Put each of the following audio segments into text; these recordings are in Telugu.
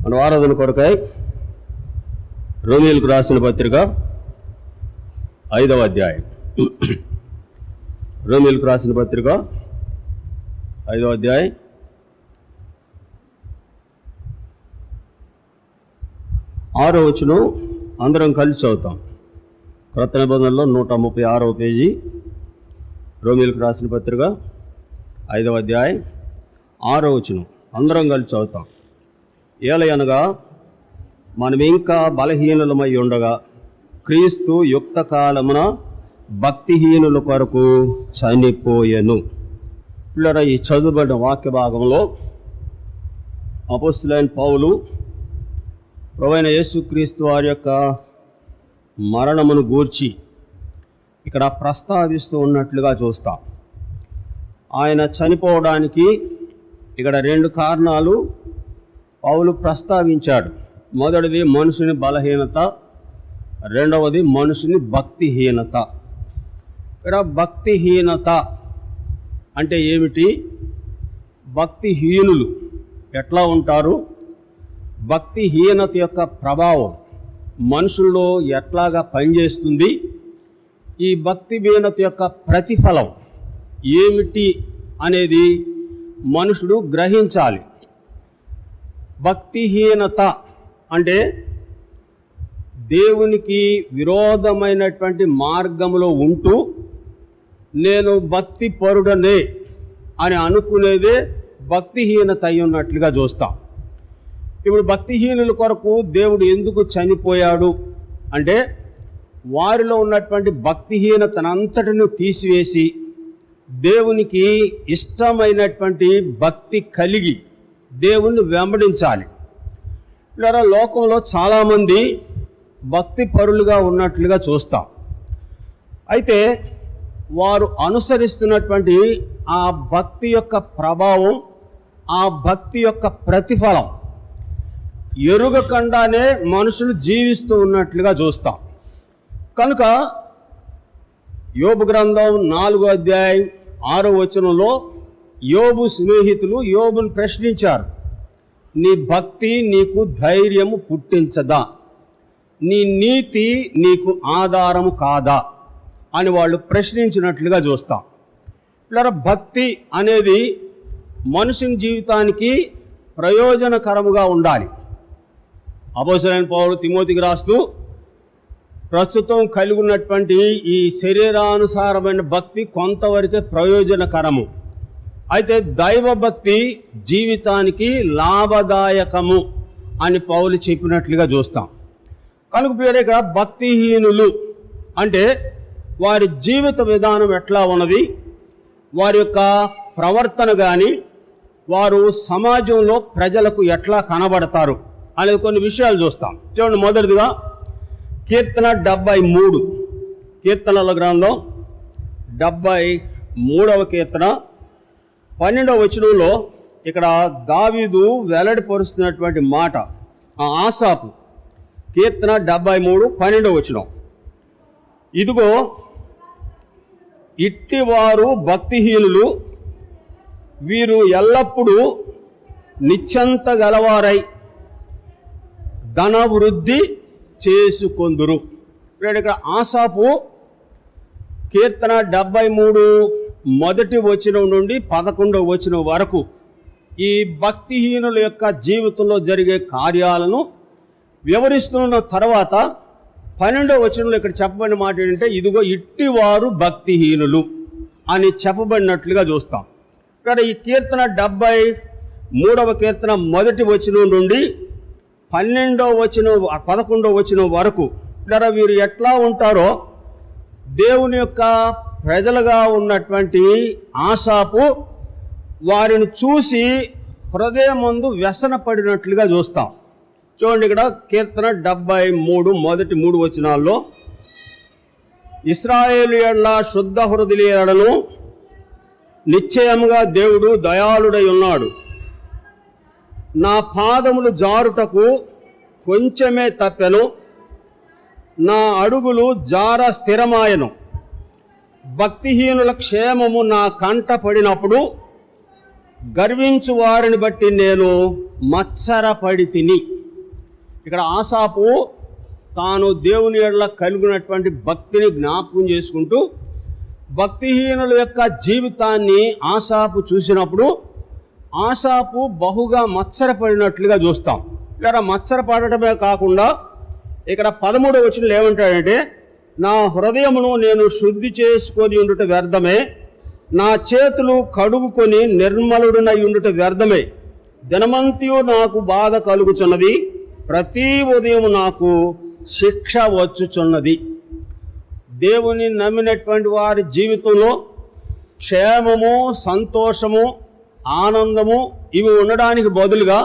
మన ఆరాధన కొరకై రోమీయులకు రాసిన పత్రిక 5వ అధ్యాయం. రోమీయులకు రాసిన పత్రిక 5వ అధ్యాయం 6వ వచనం అందరం కలిసి చదువుతాం. క్రొత్త నిబంధనలో 136వ పేజీ, రోమీయులకు రాసిన పత్రిక 5వ అధ్యాయం 6వ వచనం అందరం కలిసి చదువుతాం. ఏలయనగా మనం ఇంకా బలహీనులమై ఉండగా క్రీస్తు యుక్త కాలమున భక్తిహీనుల కొరకు చనిపోయెను. పిల్లరా, ఈ చదువుబడిన వాక్య భాగంలో అపోస్తలుడైన పౌలు ప్రభువైన యేసుక్రీస్తు వారి యొక్క మరణమును గూర్చి ఇక్కడ ప్రస్తావిస్తూ ఉన్నట్లుగా చూస్తాం. ఆయన చనిపోవడానికి ఇక్కడ 2 కారణాలు పౌలు ప్రస్తావించాడు. మొదటిది మనుషుని బలహీనత, రెండవది మనుషుని భక్తిహీనత. ఇక్కడ భక్తిహీనత అంటే ఏమిటి? భక్తిహీనులు ఎట్లా ఉంటారు? భక్తిహీనత యొక్క ప్రభావం మనుషుల్లో ఎట్లాగా పనిచేస్తుంది? ఈ భక్తిహీనత యొక్క ప్రతిఫలం ఏమిటి అనేది మనుషుడు గ్రహించాలి. భక్తిహీనత అంటే దేవునికి విరోధమైనటువంటి మార్గంలో ఉంటూ నేను భక్తి పరుడనే అని అనుకునేదే భక్తిహీనత అయి ఉన్నట్లుగా చూస్తాం. ఇప్పుడు భక్తిహీనుల కొరకు దేవుడు ఎందుకు చనిపోయాడు అంటే వారిలో ఉన్నటువంటి భక్తిహీనతనంతటిని తీసివేసి దేవునికి ఇష్టమైనటువంటి భక్తి కలిగి దేవుణ్ణి వెంబడించాలి. ఇలా లోకంలో చాలామంది భక్తి పరులుగా ఉన్నట్లుగా చూస్తాం. అయితే వారు అనుసరిస్తున్నటువంటి ఆ భక్తి యొక్క ప్రభావం, ఆ భక్తి యొక్క ప్రతిఫలం ఎరుగకుండానే మనుషులు జీవిస్తూ ఉన్నట్లుగా చూస్తాం. కనుక యోబు గ్రంథం 4వ అధ్యాయం 6వ వచనంలో యోబు స్నేహితులు యోబును ప్రశ్నించారు, నీ భక్తి నీకు ధైర్యము పుట్టించదా? నీ నీతి నీకు ఆధారము కాదా అని వాళ్ళు ప్రశ్నించినట్లుగా చూస్తాం. ఇలా భక్తి అనేది మనుషుని జీవితానికి ప్రయోజనకరముగా ఉండాలి. అపోస్తలుడైన పౌలు తిమోతికి రాస్తూ ప్రస్తుతం కలిగి ఉన్నటువంటి ఈ శరీరానుసారమైన భక్తి కొంతవరకే ప్రయోజనకరము, అయితే దైవభక్తి జీవితానికి లాభదాయకము అని పౌలు చెప్పినట్లుగా చూస్తాం. కనుక ప్రియరే, ఇక్కడ భక్తిహీనులు అంటే వారి జీవిత విధానం ఎట్లా ఉన్నది, వారి యొక్క ప్రవర్తన కానీ వారు సమాజంలో ప్రజలకు ఎట్లా కనబడతారు అనే కొన్ని విషయాలు చూస్తాం. చూడండి, మొదటిదిగా కీర్తన 73, కీర్తనల గ్రంథం 73వ కీర్తన 12వ వచనంలో ఇక్కడ దావీదు వెల్లడిపరుస్తున్నటువంటి మాట. ఆసాపు కీర్తన 73, 12వ వచనం, ఇదిగో ఇట్టివారు భక్తిహీనులు, వీరు ఎల్లప్పుడూ నిశ్చంత గలవారై ధన వృద్ధి చేసుకొందురు. ఇక్కడ ఆసాపు కీర్తన 73 మొదటి వచనం నుండి 11వ వచనం వరకు ఈ భక్తిహీనుల యొక్క జీవితంలో జరిగే కార్యాలను వివరిస్తున్న తర్వాత 12వ వచనంలో ఇక్కడ చెప్పబడిన మాట ఏంటంటే, ఇదిగో ఇట్టివారు భక్తిహీనులు అని చెప్పబడినట్లుగా చూస్తాం. ఇక్కడ ఈ కీర్తన 73వ కీర్తన మొదటి వచనం నుండి 11వ వచనం వరకు ఇలా వీరు ఎట్లా ఉంటారో దేవుని యొక్క ప్రజలుగా ఉన్నటువంటి ఆసాపు వారిని చూసి హృదయమందు వ్యసన పడినట్లుగా చూస్తాం. చూడండి, ఇక్కడ కీర్తన 73 మొదటి 3 వచనాల్లో, ఇశ్రాయేలీయుల శుద్ధ హృదయులను నిశ్చయముగా దేవుడు దయాళుడై ఉన్నాడు. నా పాదములు జారుటకు కొంచెమే తప్పెను, నా అడుగులు జార స్థిరమాయను. భక్తిహీనుల క్షేమము నా కంట పడినప్పుడు గర్వించు వారిని బట్టి నేను మత్సరపడి తిని. ఇక్కడ ఆసాపు తాను దేవుని ఎడల కలిగినటువంటి భక్తిని జ్ఞాపకం చేసుకుంటూ భక్తిహీనుల యొక్క జీవితాన్ని ఆసాపు చూసినప్పుడు ఆసాపు బహుగా మత్సరపడినట్లుగా చూస్తాం. ఇక్కడ మత్సరపడటమే కాకుండా ఇక్కడ 13వ వచనంలో ఏమంటాడంటే, నా హృదయమును నేను శుద్ధి చేసుకొని ఉండుట వ్యర్థమే, నా చేతులు కడుగుకొని నిర్మలుడనై ఉండుట వ్యర్థమే, దినమంతయు నాకు బాధ కలుగుచున్నది, ప్రతి ఉదయం నాకు శిక్ష వచ్చుచున్నది. దేవుని నమ్మినటువంటి వారి జీవితంలో క్షేమము, సంతోషము, ఆనందము ఇవి ఉండడానికి బదులుగా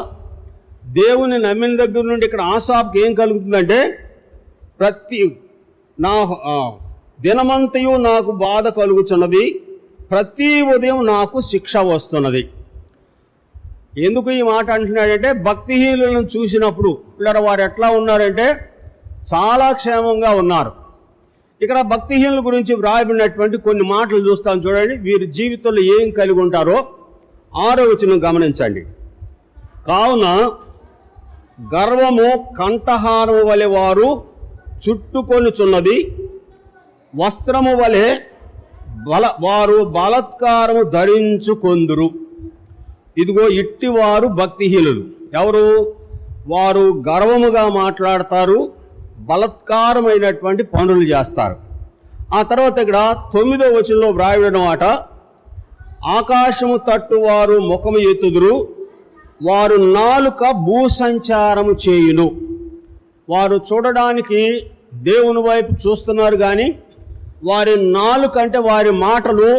దేవుని నమ్మిన దగ్గర నుండి ఇక్కడ ఆసాపుకి ఏం కలుగుతుందంటే, దినమంతయు నాకు బాధ కలుగుచున్నది, ప్రతి ఉదయం నాకు శిక్ష వస్తున్నది. ఎందుకు ఈ మాట అంటున్నాడంటే, భక్తిహీనులను చూసినప్పుడు పిల్లల వారు ఎట్లా ఉన్నారంటే చాలా క్షేమంగా ఉన్నారు. ఇక్కడ భక్తిహీనుల గురించి వ్రాయబడినటువంటి కొన్ని మాటలు చూస్తాం చూడండి. వీరి జీవితంలో ఏం కలిగి ఉంటారో 6వ వచనం గమనించండి. కావున గర్వము కంఠహారము వలె వారు చుట్టుకొనుచున్నది, వస్త్రము వలె వారు బలాత్కారము ధరించుకొందురు. ఇదిగో ఇట్టివారు భక్తిహీనులు. ఎవరు? వారు గర్వముగా మాట్లాడతారు, బలాత్కారమైనటువంటి పనులు చేస్తారు. ఆ తర్వాత ఇక్కడ 9వ వచనంలో వ్రాయబడిన మాట, ఆకాశము తట్టు వారు ముఖము ఎత్తుదురు, వారు నాలుక భూసంచారము చేయును. వారు చూడడానికి దేవుని వైపు చూస్తున్నారు కానీ వారి నాలుక అంటే వారి మాటలు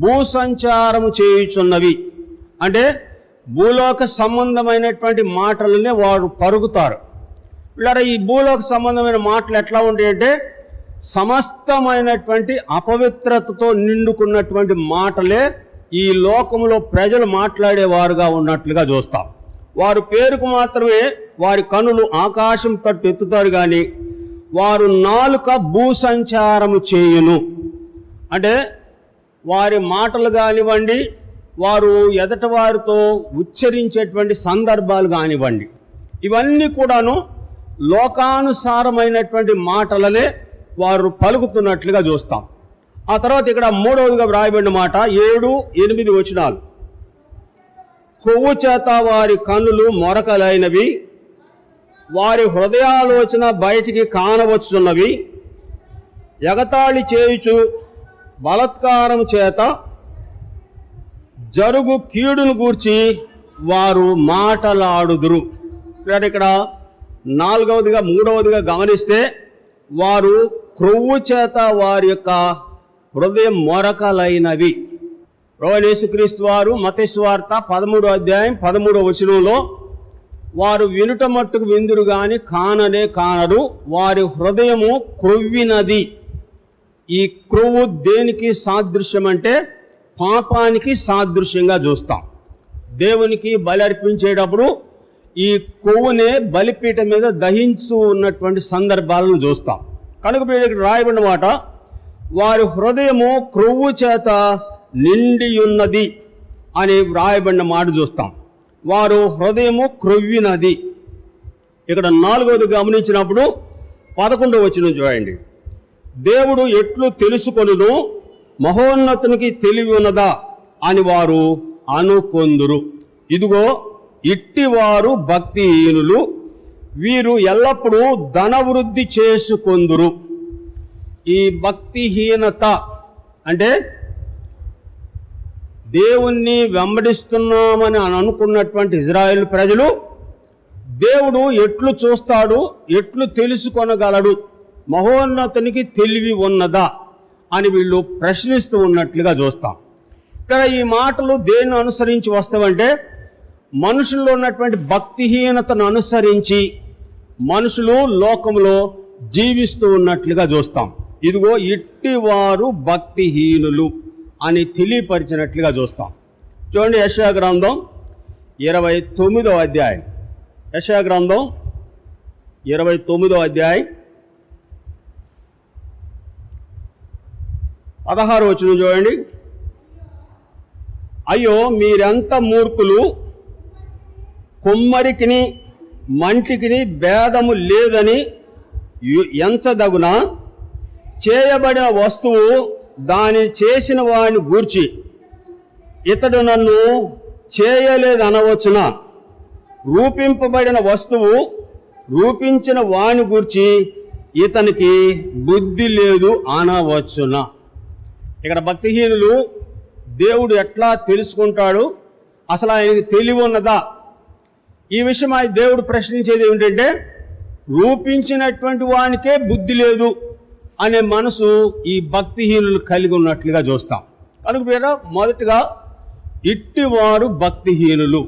భూసంచారము చేయుచున్నవి. అంటే భూలోక సంబంధమైనటువంటి మాటలనే వారు పరుగుతారు. ఇలా ఈ భూలోక సంబంధమైన మాటలు ఎట్లా ఉంటాయంటే సమస్తమైనటువంటి అపవిత్రతతో నిండుకున్నటువంటి మాటలే ఈ లోకంలో ప్రజలు మాట్లాడేవారుగా ఉన్నట్లుగా చూస్తాం. వారు పేరుకు మాత్రమే వారి కనులు ఆకాశం తట్టు ఎత్తుతారు కానీ వారు నాలుక భూసంచారము చేయును. అంటే వారి మాటలు కానివ్వండి, వారు ఎదట వారితో ఉచ్చరించేటువంటి సందర్భాలు కానివ్వండి, ఇవన్నీ కూడాను లోకానుసారమైనటువంటి మాటలనే వారు పలుకుతున్నట్లుగా చూస్తాం. ఆ తర్వాత ఇక్కడ 3వదిగా వ్రాయబడిన మాట 7, 8 వచనాలు. కొవ్వు చేత వారి కన్నులు మొరకలైనవి, వారి హృదయాలోచన బయటికి కానవచ్చున్నవి, ఎగతాళి చేయుచు బలాత్కారం చేత జరుగు కీడును గూర్చి వారు మాటలాడుదురు. ఇక్కడ 4వదిగా 3వదిగా గమనిస్తే వారు క్రొవ్వు చేత వారి యొక్క హృదయం మొరకలైనవి. ప్రభువైన యేసుక్రీస్తు వారు మత్తయి సువార్త 13వ అధ్యాయం 13వ వచనంలో వారు వినుట మట్టుకు విందురు గాని కాననే కానరు, వారి హృదయము క్రొవ్వినది. ఈ క్రొవ్వు దేనికి సాదృశ్యం అంటే పాపానికి సాదృశ్యంగా చూస్తాం. దేవునికి బలి అర్పించేటప్పుడు ఈ కొవ్వునే బలిపీఠం మీద దహించు ఉన్నటువంటి సందర్భాలను చూస్తాం. కనుక ఇక్కడ రాయబడిన మాట, వారి హృదయము క్రొవ్వు చేత నిండి ఉన్నది అని వ్రాయబడిన మాట చూస్తాం. వారు హృదయము క్రొవ్వినది. ఇక్కడ 4వది గమనించినప్పుడు 11వ వచనం చూడండి. దేవుడు ఎట్లు తెలుసుకొనును, మహోన్నతునికి తెలివి ఉన్నదా అని వారు అనుకొందురు. ఇదిగో ఇట్టివారు భక్తిహీనులు, వీరు ఎల్లప్పుడూ ధనవృద్ధి చేసుకొందురు. ఈ భక్తిహీనత అంటే దేవుణ్ణి వెంబడిస్తున్నామని అనుకున్నటువంటి ఇజ్రాయేల్ ప్రజలు దేవుడు ఎట్లు చూస్తాడు, ఎట్లు తెలుసుకొనగలడు, మహోన్నతునికి తెలివి ఉన్నదా అని వీళ్ళు ప్రశ్నిస్తూ ఉన్నట్లుగా చూస్తాం. ఇక్కడ ఈ మాటలు దేన్ని అనుసరించి వస్తామంటే మనుషుల్లో ఉన్నటువంటి భక్తిహీనతను అనుసరించి మనుషులు లోకంలో జీవిస్తూ ఉన్నట్లుగా చూస్తాం. ఇదిగో ఇట్టివారు భక్తిహీనులు అని తెలియపరిచినట్లుగా చూస్తాం. చూడండి, యెషయా గ్రంథం 29వ అధ్యాయం. యెషయా గ్రంథం 29వ అధ్యాయం 16వ వచనం చూడండి. అయ్యో మీరెంత మూర్ఖులు, కుమ్మరికిని మంటికిని భేదము లేదని ఎంచదగున, చేయబడిన వస్తువు దాని చేసిన వాడిని గూర్చి ఇతడు నన్ను చేయలేదనవచ్చున, రూపింపబడిన వస్తువు రూపించిన వాని గూర్చి ఇతనికి బుద్ధి లేదు అనవచ్చున. ఇక్కడ భక్తిహీనులు దేవుడు ఎట్లా తెలుసుకుంటాడు, అసలు ఆయనకి తెలివి ఉన్నదా, ఈ విషయం ఆయన దేవుడు ప్రశ్నించేది ఏమిటంటే, రూపించినటువంటి వానికే బుద్ధి లేదు అనే మనసు ఈ భక్తిహీనులు కలిగి ఉన్నట్లుగా చూస్తాం. కనుక మీరు మొదటిగా ఇట్టివారు భక్తిహీనులు.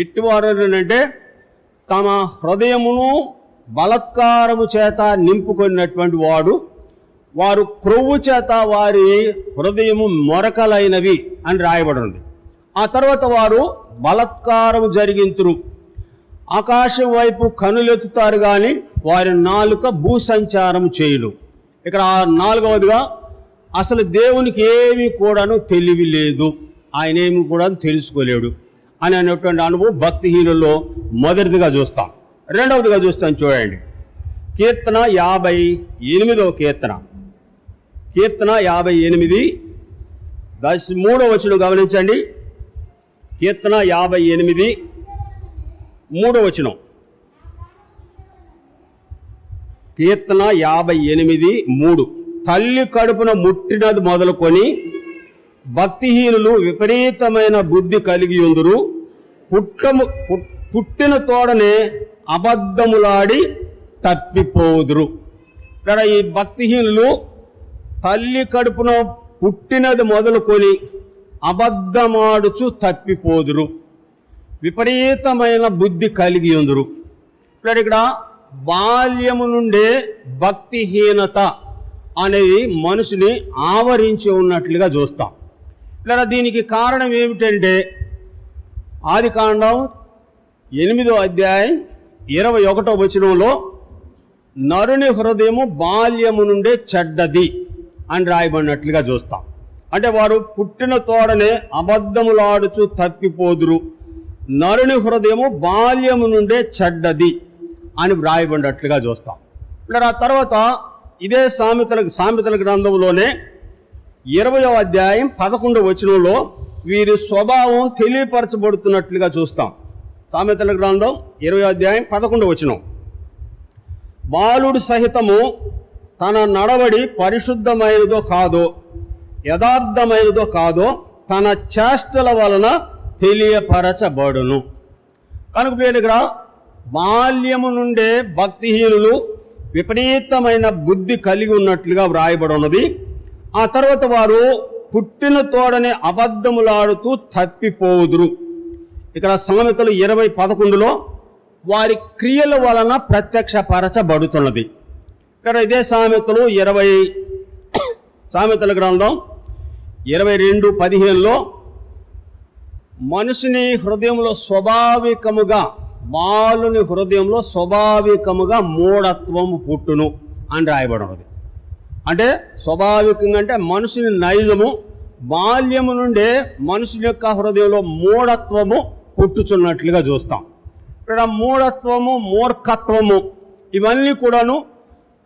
ఇట్టివారు అంటే తమ హృదయమును బలత్కారము చేత నింపుకున్నటువంటి వారు క్రొవ్వు చేత వారి హృదయము మొరకలైనవి అని రాయబడి ఉంది. ఆ తర్వాత వారు బలత్కారము జరిగింతురు, ఆకాశం వైపు కనులెత్తుతారు కానీ వారి నాలుక భూసంచారం చేయులు. ఇక్కడ నాలుగవదిగా అసలు దేవునికి ఏమి కూడాను తెలివి లేదు, ఆయన ఏమి కూడా తెలుసుకోలేడు అని అనేటువంటి అనుభవం భక్తిహీనుల్లో మొదటిదిగా చూస్తాం. రెండవదిగా చూస్తాం, చూడండి, కీర్తన 58వ కీర్తన 58 13వ వచనం గమనించండి. కీర్తన 58 3వ వచనం. కీర్తన 58:3. తల్లి కడుపున ముట్టినది మొదలుకొని భక్తిహీనులు విపరీతమైన బుద్ధి కలిగి ఉందురు, పుట్టిన తోడనే అబద్ధములాడి తప్పిపోదురు. ఇక్కడ ఈ భక్తిహీనులు తల్లి కడుపున పుట్టినది మొదలుకొని అబద్ధమాడుచు తప్పిపోదురు, విపరీతమైన బుద్ధి కలిగి ఉందురు. ఇక్కడ బాల్యము నుండే భక్తిహీనత అనేది మనిషిని ఆవరించి ఉన్నట్లుగా చూస్తాం. ఇలా దీనికి కారణం ఏమిటంటే, ఆదికాండం 8వ అధ్యాయం 21వ వచనంలో నరుని హృదయము బాల్యము నుండే చెడ్డది అని రాయబడినట్లుగా చూస్తాం. అంటే వారు పుట్టిన తోడనే అబద్ధములాడుచు తప్పిపోదురు, నరుని హృదయము బాల్యము నుండే చెడ్డది అని వ్రాయబడినట్లుగా చూస్తాం. ఇలా ఆ తర్వాత ఇదే సామెతల గ్రంథంలోనే 20వ అధ్యాయం 11వ వచనంలో వీరి స్వభావం తెలియపరచబడుతున్నట్లుగా చూస్తాం. సామెతల గ్రంథం 20వ అధ్యాయం 11వ వచనం. బాలుడు సహితము తన నడవడి పరిశుద్ధమైనదో కాదో, యథార్థమైనదో కాదో తన చేష్టల వలన తెలియపరచబడును. కనుక ఇక్కడ బాల్యము నుండే భక్తిహీనులు విపరీతమైన బుద్ధి కలిగి ఉన్నట్లుగా వ్రాయబడి ఉన్నది. ఆ తర్వాత వారు పుట్టిన తోడనే అబద్ధములాడుతూ తప్పిపోదురు. ఇక్కడ సామెతలు 20:11లో వారి క్రియల వలన ప్రత్యక్షపరచబడుతున్నది. ఇక్కడ ఇదే సామెతల గ్రంథం 22:15లో మనుషుని హృదయంలో స్వాభావికముగా, బాలుని హృదయంలో స్వాభావికముగా మూఢత్వము పుట్టును అని రాయబడి ఉన్నది. అంటే స్వాభావికంగా అంటే మనుషుని నైజము, బాల్యము నుండే మనుషుని యొక్క హృదయంలో మూఢత్వము పుట్టుచున్నట్లుగా చూస్తాం. ఇక్కడ మూఢత్వము, మూర్ఖత్వము ఇవన్నీ కూడాను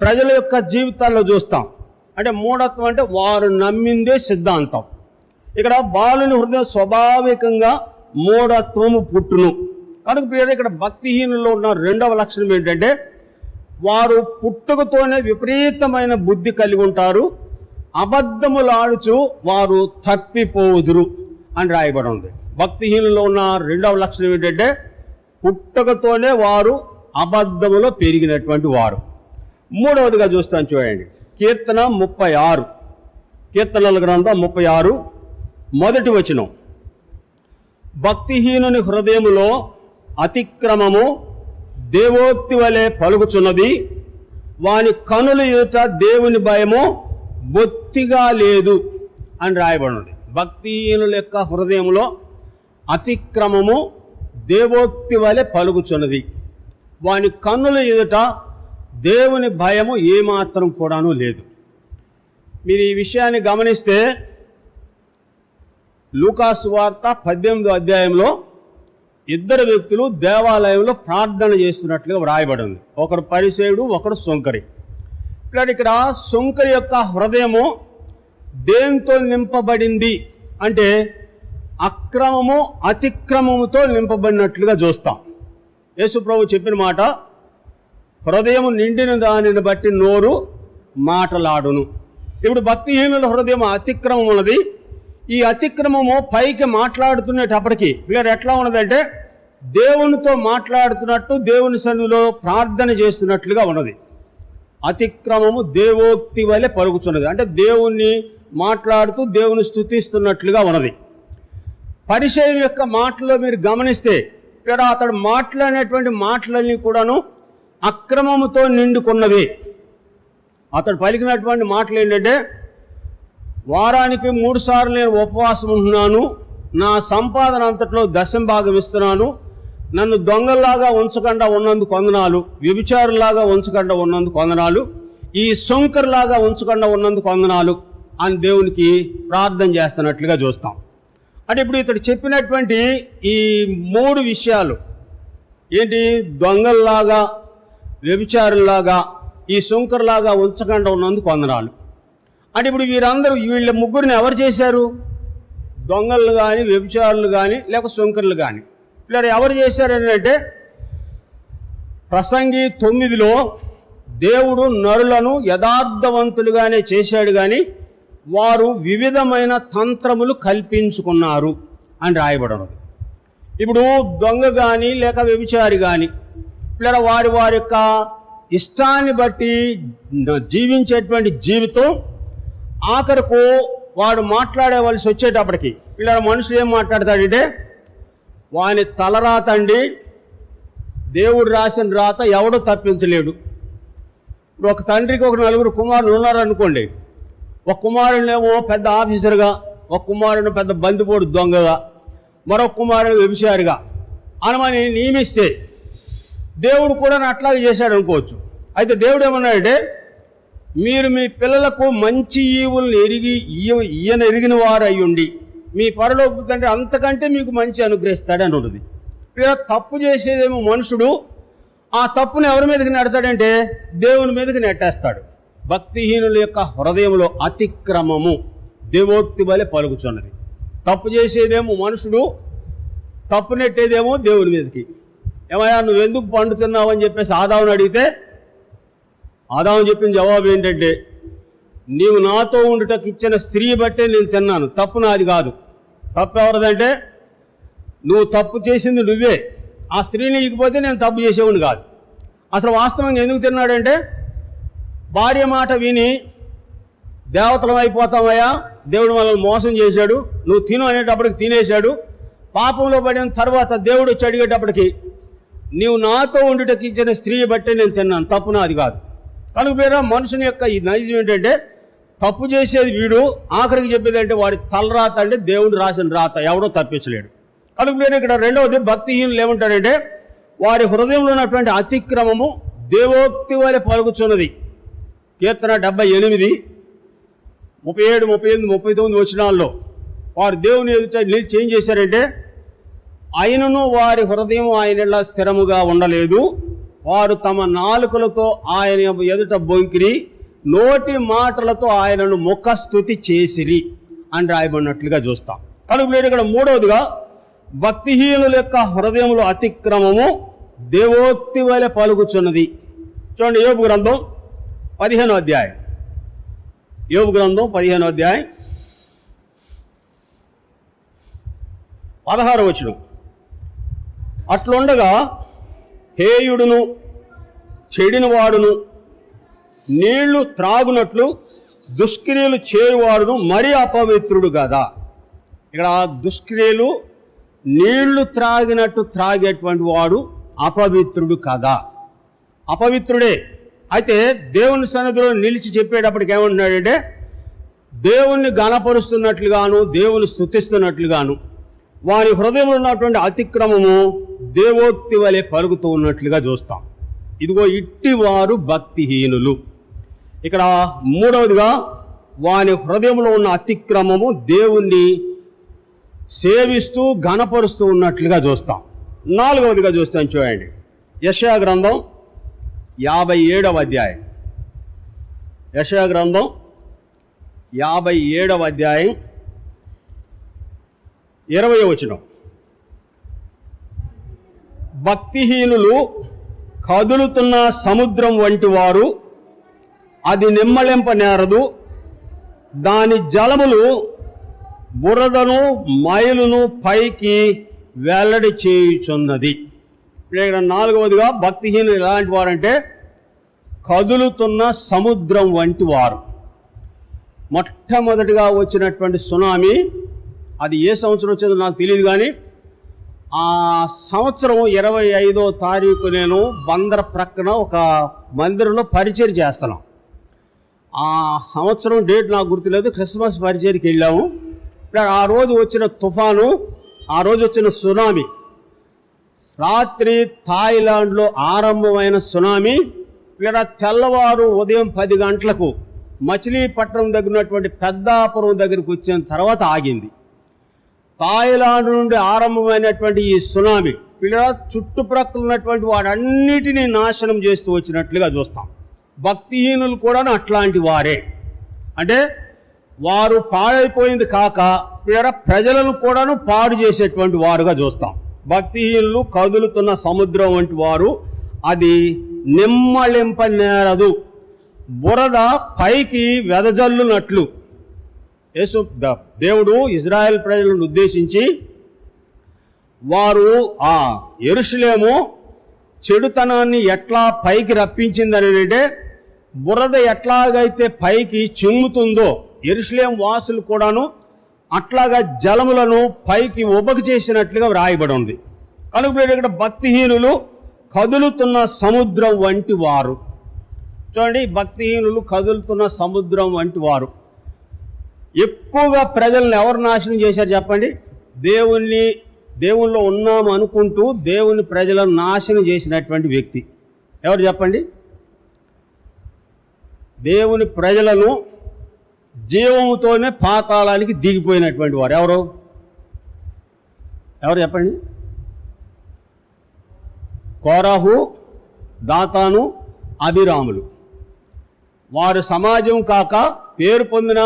ప్రజల యొక్క జీవితాల్లో చూస్తాం. అంటే మూఢత్వం అంటే వారు నమ్మిందే సిద్ధాంతం. ఇక్కడ బాలుని హృదయం స్వాభావికంగా మూఢత్వము పుట్టును. కనుక ఇక్కడ భక్తిహీనుల్లో ఉన్న రెండవ లక్షణం ఏంటంటే, వారు పుట్టుకతోనే విపరీతమైన బుద్ధి కలిగి ఉంటారు, అబద్ధములాడుచు వారు తప్పిపోదురు అని రాయబడి ఉంది. భక్తిహీనుల్లో ఉన్న రెండవ లక్షణం ఏంటంటే, పుట్టుకతోనే వారు అబద్ధములో పెరిగినటువంటి వారు. మూడవదిగా చూస్తాను, చూడండి, కీర్తన 36, కీర్తనల గ్రంథం 36 మొదటి వచనం. భక్తిహీనుని హృదయములో అతిక్రమము దేవోక్తి వలె పలుకుచున్నది, వాని కనుల ఎదుట దేవుని భయము బొత్తిగా లేదు అని రాయబడినది. భక్తిహీనుల యొక్క హృదయంలో అతిక్రమము దేవోక్తి వలె పలుకుచున్నది, వాని కన్నుల ఎదుట దేవుని భయము ఏమాత్రం కూడాను లేదు. మీరు ఈ విషయాన్ని గమనిస్తే లూకాసు వార్త 18వ అధ్యాయంలో ఇద్దరు వ్యక్తులు దేవాలయంలో ప్రార్థన చేస్తున్నట్లుగా వ్రాయబడి ఉంది. ఒకడు పరిసేయుడు, ఒకడు సుంకరి. ఇక్కడ సుంకరి యొక్క హృదయము దేంతో నింపబడింది అంటే అక్రమము అతిక్రమముతో నింపబడినట్లుగా చూస్తాం. యేసు ప్రభు చెప్పిన మాట, హృదయము నిండిన దానిని బట్టి నోరు మాటలాడును. ఇప్పుడు భక్తిహీనుల హృదయం అతిక్రమం ఉన్నది. ఈ అతిక్రమము పైకి మాట్లాడుతున్నప్పటికీ వీరు ఎట్లా ఉన్నదంటే దేవునితో మాట్లాడుతున్నట్టు, దేవుని సన్నిధిలో ప్రార్థన చేస్తున్నట్లుగా ఉన్నది. అతిక్రమము దేవోక్తి వలె పలుకుతున్నది, అంటే దేవుణ్ణి మాట్లాడుతూ దేవుని స్తుతిస్తున్నట్లుగా ఉన్నది. పరిచయం యొక్క మాటలో మీరు గమనిస్తే ఇక్కడ అతడు మాట్లాడినటువంటి మాటలన్నీ కూడాను అక్రమముతో నిండుకున్నవి. అతడు పలికినటువంటి మాటలు ఏంటంటే, వారానికి 3 సార్లు నేను ఉపవాసం ఉంటున్నాను, నా సంపాదన అంతట్లో 10% ఇస్తున్నాను, నన్ను దొంగల్లాగా ఉంచకుండా ఉన్నందుకు వందనాలు, వ్యభిచారులాగా ఉంచకుండా ఉన్నందుకు వందనాలు, ఈ సొంకర్లాగా ఉంచకుండా ఉన్నందుకు వందనాలు అని దేవునికి ప్రార్థన చేస్తున్నట్లుగా చూస్తాం. అంటే ఇప్పుడు ఇతడు చెప్పినటువంటి ఈ 3 విషయాలు ఏంటి? దొంగల్లాగా, వ్యభిచారులాగా, ఈ సొంకర్లాగా ఉంచకుండా ఉన్నందుకు వందనాలు. అంటే ఇప్పుడు వీళ్ళ ముగ్గురిని ఎవరు చేశారు? దొంగలు కానీ, వ్యభిచారులు కానీ, లేక సొంకర్లు కానీ. వీళ్ళు ఎవరు చేశారని అంటే, ప్రసంగి 9లో దేవుడు నరులను యథార్థవంతులుగానే చేశాడు, కానీ వారు వివిధమైన తంత్రములు కల్పించుకున్నారు అని రాయబడినది. ఇప్పుడు దొంగ కానీ లేక వ్యభిచారి కానీ వీళ్ళ వారి యొక్క ఇష్టాన్ని బట్టి జీవించేటువంటి జీవితం ఆఖరకు వాడు మాట్లాడేవలసి వచ్చేటప్పటికి వీళ్ళ మనుషులు ఏం మాట్లాడతాడంటే, వాని తలరాత అండి, దేవుడు రాసిన రాత ఎవడో తప్పించలేడు. ఇప్పుడు ఒక తండ్రికి ఒక 4 కుమారులు ఉన్నారనుకోండి, ఒక కుమారునేమో పెద్ద ఆఫీసర్గా, ఒక కుమారుని పెద్ద బందిపోడు దొంగగా, మరొక కుమారుని వ్యభిచారిగా అనమని నియమిస్తే దేవుడు కూడా అట్లాగే చేశాడు అనుకోవచ్చు. అయితే దేవుడు ఏమన్నాడంటే, మీరు మీ పిల్లలకు మంచి ఈవులను ఈయన ఎరిగిన వారు అయ్యుండి మీ పరలోక తండ్రి అంతకంటే మీకు మంచి అనుగ్రహిస్తాడని ఉన్నది. ఇలా తప్పు చేసేదేమో మనుషుడు, ఆ తప్పును ఎవరి మీదకి నెడతాడంటే దేవుని మీదకి నెట్టేస్తాడు. భక్తిహీనుల యొక్క హృదయంలో అతిక్రమము దేవోక్తి వలె పలుకుచున్నది. తప్పు చేసేదేమో మనుషుడు, తప్పు నెట్టేదేమో దేవుని మీదకి. ఏమయ్యా నువ్వెందుకు పండు తిన్నావు అని చెప్పేసి ఆదాముని అడిగితే ఆదాము చెప్పిన జవాబు ఏంటంటే, నీవు నాతో ఉండుటకు ఇచ్చిన స్త్రీ బట్టే నేను తిన్నాను, తప్పు నాది కాదు. తప్పు ఎవరిదంటే, నువ్వు తప్పు చేసింది నువ్వే, ఆ స్త్రీని ఇకపోతే నేను తప్పు చేసేవాడిని కాదు. అసలు వాస్తవంగా ఎందుకు తిన్నాడంటే, భార్య మాట విని దేవతలం అయిపోతామయ్యా, దేవుడు మనల్ని మోసం చేశాడు, నువ్వు తిను అనేటప్పటికి తినేశాడు. పాపంలో పడిన తర్వాత దేవుడు వచ్చి అడిగేటప్పటికి, నీవు నాతో ఉండుటకు ఇచ్చిన స్త్రీ బట్టే నేను తిన్నాను, తప్పు నాది కాదు. కనుక పేరు మనుషుని యొక్క ఈ నైజం ఏంటంటే, తప్పు చేసేది వీడు, ఆఖరికి చెప్పేది అంటే వాడి తలరాత అంటే దేవుడు రాసిన రాత, ఎవడో తప్పించలేడు. కనుక పేరు ఇక్కడ రెండవది, భక్తిహీనులు ఏమంటారంటే, వారి హృదయంలో ఉన్నటువంటి అతిక్రమము దేవోక్తి వలె పలుకుచున్నది. కీర్తన 78, 37, 38, 39 వచనాల్లో వారు దేవుని ఎదుట నిలిచి ఏం చేశారంటే, ఆయనను వారి హృదయం ఆయన స్థిరముగా ఉండలేదు, వారు తమ నాలుకలతో ఆయన ఎదుట బొంకిరి, నోటి మాటలతో ఆయనను ముఖస్తుతి చేసిరి అని రాయబడినట్లుగా చూస్తాం. కనుక నేను ఇక్కడ మూడవదిగా, భక్తిహీనుల యొక్క హృదయంలో అతిక్రమము దేవోక్తి వలె పలుకుచున్నది. చూడండి, యోబు గ్రంథం 15వ అధ్యాయం. యోబు గ్రంథం 15వ అధ్యాయం 16వ వచనం. అట్లుండగా హేయుడును చెడినవాడును నీళ్లు త్రాగునట్లు దుష్క్రియలు చేయువాడును మరి అపవిత్రుడు కదా. ఇక్కడ దుష్క్రియలు నీళ్లు త్రాగినట్టు త్రాగేటువంటి వాడు అపవిత్రుడు కదా. అపవిత్రుడే. అయితే దేవుని సన్నిధిలో నిలిచి చెప్పేటప్పటికి ఏమంటున్నాడంటే, దేవుణ్ణి గణపరుస్తున్నట్లుగాను దేవుని స్తుతిస్తున్నట్లుగాను వారి హృదయంలో ఉన్నటువంటి అతిక్రమము దేవోక్తి వలె పలుకుతూ ఉన్నట్లుగా చూస్తాం. ఇదిగో ఇట్టి వారు భక్తిహీనులు. ఇక్కడ మూడవదిగా, వాని హృదయంలో ఉన్న అతిక్రమము దేవుణ్ణి సేవిస్తూ ఘనపరుస్తూ ఉన్నట్లుగా చూస్తాం. 4వదిగా చూస్తాం చూడండి, యెషయా గ్రంథం 57వ అధ్యాయం. యెషయా గ్రంథం 57వ అధ్యాయం 20వ వచనం. భక్తిహీనులు కదులుతున్న సముద్రం వంటి వారు, అది నిమ్మళింపనేరదు, దాని జలములు బురదను మైలును పైకి వెల్లడి చేయుచున్నది. ఇక్కడ 4వదిగా భక్తిహీనులు ఎలాంటి వారంటే కదులుతున్న సముద్రం వంటి వారు. మొట్టమొదటిగా వచ్చినటువంటి సునామీ, అది ఏ సంవత్సరం వచ్చిందో నాకు తెలియదు, కానీ ఆ సంవత్సరం 25వ తారీఖు నేను బందర్ ప్రక్కన ఒక మందిరంలో పరిచయం చేస్తున్నాం. ఆ సంవత్సరం డేట్ నాకు గుర్తులేదు. క్రిస్మస్ పరిచయకి వెళ్ళాము. ఆ రోజు వచ్చిన తుఫాను, ఆ రోజు వచ్చిన సునామీ, రాత్రి థాయిలాండ్లో ఆరంభమైన సునామీ ఇక్కడ తెల్లవారు ఉదయం 10 గంటలకు మచిలీపట్నం దగ్గర ఉన్నటువంటి పెద్దాపురం దగ్గరికి వచ్చిన తర్వాత ఆగింది. థాయిలాండ్ నుండి ఆరంభమైనటువంటి ఈ సునామీ ఇక్కడ చుట్టుప్రక్కల ఉన్నటువంటి వాడన్నిటినీ నాశనం చేస్తూ వచ్చినట్లుగా చూస్తాం. భక్తిహీనులు కూడా అట్లాంటి వారే. అంటే వారు పాడైపోయింది కాక ఇక్కడ ప్రజలను కూడాను పాడు చేసేటువంటి వారుగా చూస్తాం. భక్తిహీనులు కదులుతున్న సముద్రం వంటి వారు, అది నిమ్మళింపనేరదు, బురద పైకి వెదజల్లునట్లు. దేవుడు ఇజ్రాయెల్ ప్రజలను ఉద్దేశించి, వారు ఆ యెరూషలేము చెడుతనాన్ని ఎట్లా పైకి రప్పించిందని అంటే, బురద ఎట్లాగైతే పైకి చిమ్ముతుందో యెరూషలేం వాసులు కూడాను అట్లాగా జలములను పైకి ఉబక చేసినట్లుగా వ్రాయబడి ఉంది. కనుక ఇక్కడ భక్తిహీనులు కదులుతున్న సముద్రం వంటి వారు. చూడండి, భక్తిహీనులు కదులుతున్న సముద్రం వంటి వారు. ఎక్కువగా ప్రజలను ఎవరు నాశనం చేశారు చెప్పండి? దేవునిలో ఉన్నాము అనుకుంటూ దేవుని ప్రజలను నాశనం చేసినటువంటి వ్యక్తి ఎవరు చెప్పండి? దేవుని ప్రజలను జీవముతోనే పాతాళానికి దిగిపోయినటువంటి వారు ఎవరు చెప్పండి? కోరాహు, దాతాను, అబీరాములు. వారు సమాజం కాక పేరు పొందిన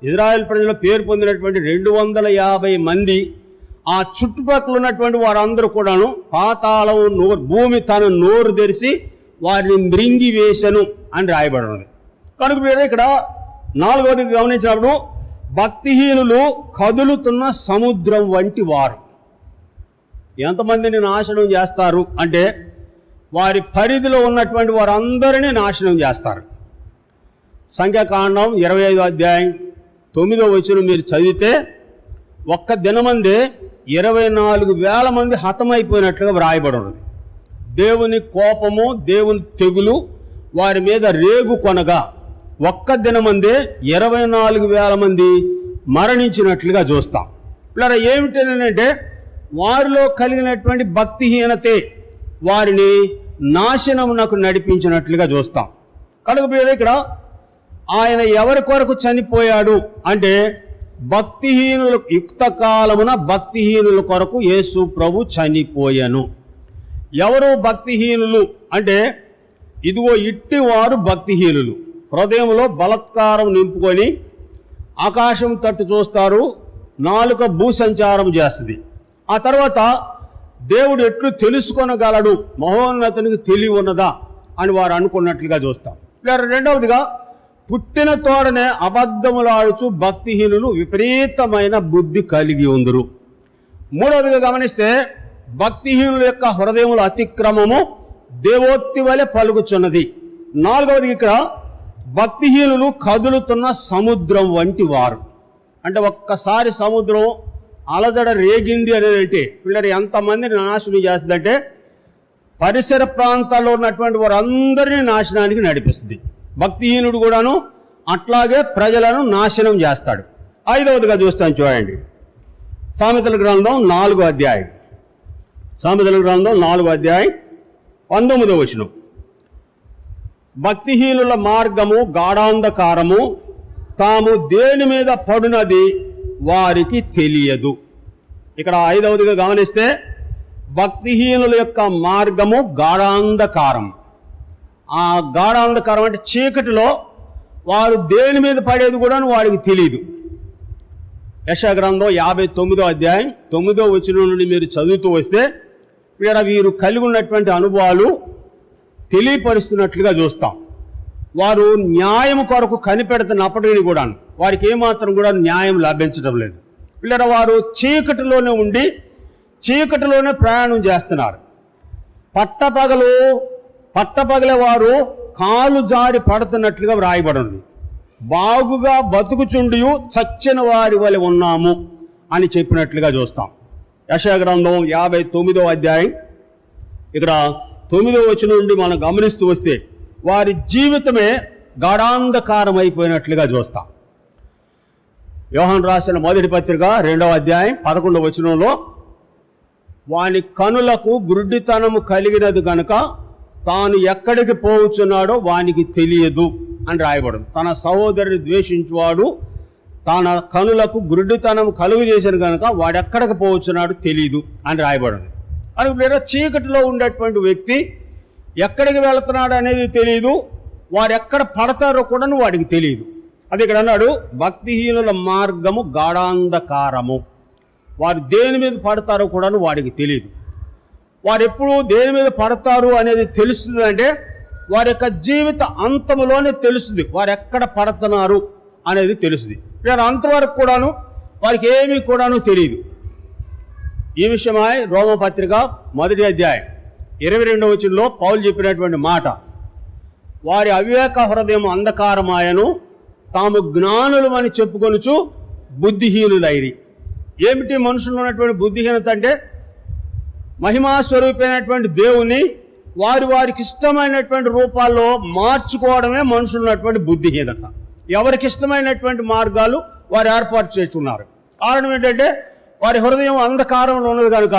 ఇజ్రాయెల్ ప్రజల పేరు పొందినటువంటి 250 మంది, ఆ చుట్టుపక్కల ఉన్నటువంటి వారందరూ కూడాను పాతాళం భూమి తన నోరు తెరిచి వారిని మృంగి వేసెను అని రాయబడినది. కనుక ఇక్కడ 4వది గమనించినప్పుడు భక్తిహీనులు కదులుతున్న సముద్రం వంటి వారు. ఎంతమందిని నాశనం చేస్తారు అంటే, వారి పరిధిలో ఉన్నటువంటి వారందరినీ నాశనం చేస్తారు. సంఖ్యాకాండం 25వ అధ్యాయం 9వ వచనం మీరు చదివితే, ఒక్క దినమందే 24,000 మంది హతమైపోయినట్లుగా వ్రాయబడి ఉన్నది. దేవుని కోపము, దేవుని తెగులు వారి మీద రేగు కొనగా ఒక్క దినమందే 24,000 మంది మరణించినట్లుగా చూస్తాం. ఇలా ఏమిటంటే, వారిలో కలిగినటువంటి భక్తిహీనతే వారిని నాశనమునకు నడిపించినట్లుగా చూస్తాం. కనుక ఇక్కడ ఆయన ఎవరి కొరకు చనిపోయాడు అంటే, భక్తిహీనుల యుక్త కాలమున భక్తిహీనుల కొరకు యేసు ప్రభు చనిపోయాను. ఎవరు భక్తిహీనులు అంటే, ఇదిగో ఇట్టి వారు భక్తిహీనులు. హృదయంలో బలత్కారం నింపుకొని ఆకాశం తట్టు చూస్తారు, నాలుక భూసంచారం చేస్తుంది. ఆ తర్వాత దేవుడు ఎట్లు తెలుసుకొనగలడు, మహోన్నతునికి తెలివి ఉన్నదా అని వారు అనుకున్నట్లుగా చూస్తాం. రెండవదిగా, పుట్టిన తోడనే అబద్ధములాడుచు భక్తిహీనులు విపరీతమైన బుద్ధి కలిగి ఉందరు. మూడవదిగా గమనిస్తే, భక్తిహీనుల యొక్క హృదయముల అతిక్రమము దేవోక్తి వలె పలుకుచున్నది. 4వది ఇక్కడ భక్తిహీనులు కదులుతున్న సముద్రం వంటి వారు. అంటే ఒక్కసారి సముద్రం అలజడ రేగింది అని అంటే పిల్లలు ఎంతమందిని నాశనం చేస్తుందంటే, పరిసర ప్రాంతాల్లో ఉన్నటువంటి వారందరినీ నాశనానికి నడిపిస్తుంది. భక్తిహీనుడు కూడాను అట్లాగే ప్రజలను నాశనం చేస్తాడు. 5వదిగా చూస్తాను చూడండి, సామెతల గ్రంథం 4వ అధ్యాయం. సామెతల గ్రంథం 4వ అధ్యాయం 19వ వచనం. భక్తిహీనుల మార్గము గాఢాంధకారము, తాము దేని మీద పడునది వారికి తెలియదు. ఇక్కడ 5వదిగా గమనిస్తే భక్తిహీనుల యొక్క మార్గము గాఢాంధకారం. ఆ గాఢాంధకారం అంటే చీకటిలో వారు దేని మీద పడేది కూడా వాడికి తెలియదు. యెషయా గ్రంథం 59వ అధ్యాయం 9వ వచనం నుండి మీరు చదువుతూ వస్తే ఇక్కడ వీరు కలిగి ఉన్నటువంటి అనుభవాలు తెలియపరుస్తున్నట్లుగా చూస్తాం. వారు న్యాయం కొరకు కనిపెడుతున్నప్పటికీ కూడా వారికి ఏమాత్రం కూడా న్యాయం లభించడం లేదు. పిల్లల వారు చీకటిలోనే ఉండి చీకటిలోనే ప్రయాణం చేస్తున్నారు. పట్టపగలే వారు కాలు జారి పడుతున్నట్లుగా వ్రాయబడింది. బాగుగా బతుకుచుండియు చచ్చిన వారి వలె ఉన్నాము అని చెప్పినట్లుగా చూస్తాం. యెషయా గ్రంథం 59వ అధ్యాయం ఇక్కడ 9వ వచనం నుండి మనం గమనిస్తూ వస్తే వారి జీవితమే గాఢాంధకారం అయిపోయినట్లుగా చూస్తాం. యోహాను రాసిన మొదటి పత్రిక 2వ అధ్యాయం 11వ వచనంలో వాని కనులకు గుడ్డితనము కలిగినది గనుక తాను ఎక్కడికి పోవచ్చున్నాడో వానికి తెలియదు అని రాయబడింది. తన సహోదరుని ద్వేషించువాడు తన కనులకు గుడ్డితనం కలుగు చేశాడు కనుక వాడెక్కడికి పోవచ్చున్నాడు తెలియదు అని రాయబడింది. అని లేదా చీకటిలో ఉండేటువంటి వ్యక్తి ఎక్కడికి వెళుతున్నాడు అనేది తెలియదు, వారు ఎక్కడ పడతారో కూడా వాడికి తెలియదు. అది ఇక్కడ అన్నాడు, భక్తిహీనుల మార్గము గాఢాంధకారము. వారు దేని మీద పడతారో కూడా వాడికి తెలియదు. వారు ఎప్పుడు దేని మీద పడతారు అనేది తెలుస్తుంది అంటే వారి యొక్క జీవిత అంతములోనే తెలుస్తుంది వారు ఎక్కడ పడుతున్నారు అనేది తెలుస్తుంది. అంతవరకు కూడాను వారికి ఏమీ కూడాను తెలియదు. ఈ విషయమై రోమపత్రిక 1వ అధ్యాయం 22వ వచనంలో పౌలు చెప్పినటువంటి మాట, వారి అవివేక హృదయం అంధకారమాయను, తాము జ్ఞానులమని చెప్పుకొనుచు బుద్ధిహీనులైరి. ఏమిటి మనుషుల్లో ఉన్నటువంటి బుద్ధిహీనత అంటే మహిమాస్వరూపమైనటువంటి దేవుని వారికి ఇష్టమైనటువంటి రూపాల్లో మార్చుకోవడమే మనుషులు ఉన్నటువంటి బుద్ధిహీనత. ఎవరికి ఇష్టమైనటువంటి మార్గాలు వారు ఏర్పాటు చేస్తున్నారు. కారణం ఏంటంటే వారి హృదయం అంధకారంలో ఉన్నది కనుక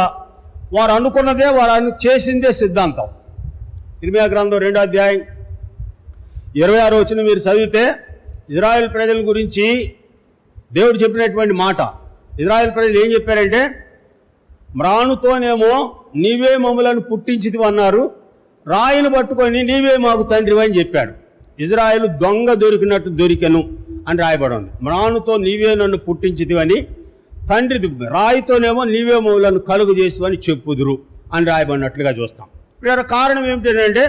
వారు అనుకున్నదే వారు చేసిందే సిద్ధాంతం. ఇర్మీయా గ్రంథం 2వ అధ్యాయం 26వ వచనం మీరు చదివితే ఇజ్రాయెల్ ప్రజల గురించి దేవుడు చెప్పినటువంటి మాట. ఇజ్రాయెల్ ప్రజలు ఏం చెప్పారంటే, మ్రానుతోనేమో నీవే మమ్ములను పుట్టించితివి అన్నారు, రాయిని పట్టుకొని నీవే మాకు తండ్రివి అని చెప్పాడు. ఇజ్రాయెలు దొంగ దొరికినట్టు దొరికెను అని రాయబడి ఉంది. మ్రానుతో నీవే నన్ను పుట్టించితివని, తండ్రిది రాయితోనేమో నీవే మమ్ములను కలుగు చేసివని చెప్పుదురు అని రాయబడినట్లుగా చూస్తాం. ఇక్కడ కారణం ఏమిటంటే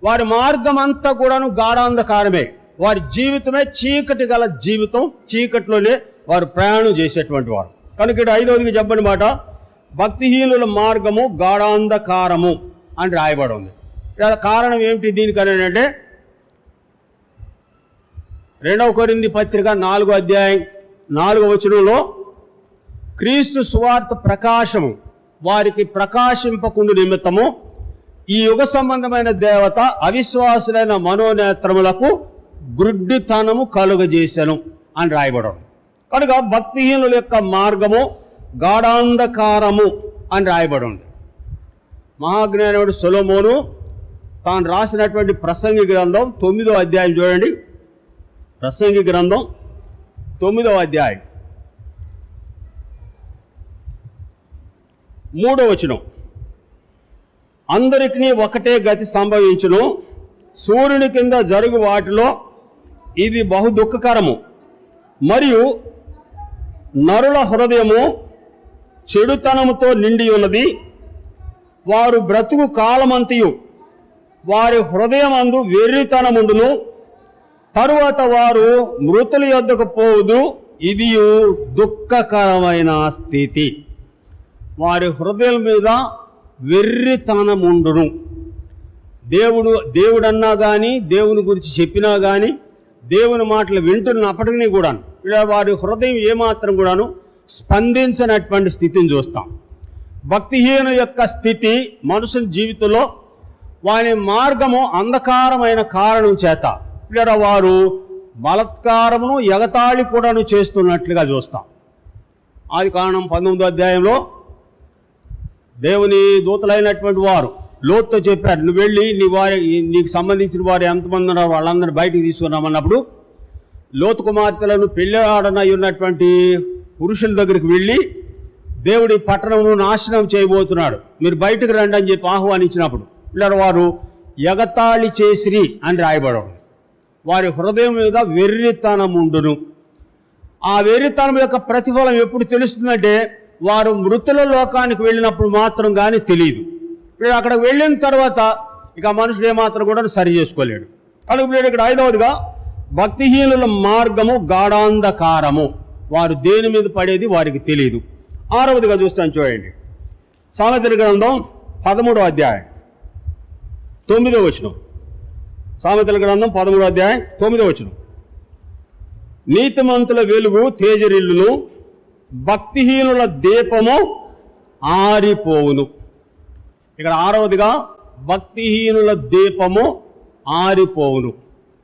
వారి మార్గం అంతా కూడాను గాఢాంధకారమే. వారి జీవితమే చీకటి గల జీవితం, చీకటిలోనే వారు ప్రయాణం చేసేటువంటి వారు. కనుక ఇక్కడ 5వదిగా చెప్పని మాట, భక్తిహీనుల మార్గము గాఢాంధకారము అని రాయబడి ఉంది. కారణం ఏమిటి దీనికని అంటే 2వ కొరింథీ పత్రిక 4వ అధ్యాయం 4వ వచనంలో క్రీస్తు సువార్త ప్రకాశము వారికి ప్రకాశింపకుండు నిమిత్తము ఈ యుగ సంబంధమైన దేవత అవిశ్వాసులైన మనోనేత్రములకు గుడ్డితనము కలుగజేసెను అని రాయబడి ఉంది. కనుక భక్తిహీనుల యొక్క మార్గము గాఢాంధకారము అని రాయబడి ఉంది. మహాజ్ఞానుడు సొలొమోను తాను రాసినటువంటి ప్రసంగి గ్రంథం 9వ అధ్యాయం చూడండి. ప్రసంగి గ్రంథం 9వ అధ్యాయం 3వ వచనం, అందరికీ ఒకటే గతి సంభవించును, సూర్యుని కింద జరుగు వాటిలో ఇది బహు దుఃఖకరము, మరియు నరుల హృదయము చెడుతనముతో నిండి ఉన్నది, వారు బ్రతుకు కాలమంతయు వారి హృదయమందు వెర్రితనముండును, తరువాత వారు మృతుల యొద్దకు పోవుదు, ఇది దుఃఖకరమైన స్థితి. వారి హృదయం మీద వెర్రితనముండును. దేవుడన్నా కానీ దేవుని గురించి చెప్పినా కానీ దేవుని మాటలు వింటున్నప్పటికీ కూడా వారి హృదయం ఏమాత్రం కూడాను స్పందించినటువంటి స్థితిని చూస్తాం. భక్తిహీన యొక్క స్థితి మనుషుని జీవితంలో వారి మార్గము అంధకారమైన కారణం చేత వారు బలత్కారమును ఎగతాళి కూడాను చేస్తున్నట్లుగా చూస్తాం. ఆదికాండం 19వ అధ్యాయంలో దేవుని దూతలైనటువంటి వారు లోతుతో చెప్పారు, నువ్వు వెళ్ళి నీకు సంబంధించిన వారు ఎంతమంది ఉన్నారో వాళ్ళందరినీ బయటికి తీసుకున్నామన్నప్పుడు లోతు కుమార్తెలను పెళ్లి ఆడనై ఉన్నటువంటి పురుషుల దగ్గరికి వెళ్ళి దేవుడి పట్టణమును నాశనం చేయబోతున్నాడు, మీరు బయటకు రండి అని చెప్పి ఆహ్వానించినప్పుడు పిల్లలు వారు ఎగతాళి చేసిరి అని రాయబడవు. వారి హృదయం మీద వెర్రితనముండును. ఆ వెర్రితనం యొక్క ప్రతిఫలం ఎప్పుడు తెలుస్తుందంటే వారు మృతుల లోకానికి వెళ్ళినప్పుడు మాత్రం కానీ తెలియదు. ఇప్పుడు అక్కడికి వెళ్ళిన తర్వాత ఇక మనుషుడు ఏమాత్రం కూడా సరి చేసుకోలేడు. కనుక ఇక్కడ 5వదిగా భక్తిహీనుల మార్గము గాఢాంధకారము, వారు దేని మీద పడేది వారికి తెలియదు. 6వదిగా చూస్తాను చూడండి, సామెతల గ్రంథం 13వ అధ్యాయం 9వ వచనం. సామెతల గ్రంథం 13వ అధ్యాయం 9వ వచనం. నీతిమంతుల వెలుగు తేజరిల్లును, భక్తిహీనుల దీపము ఆరిపోవును. ఇక్కడ 6వదిగా భక్తిహీనుల దీపము ఆరిపోవును.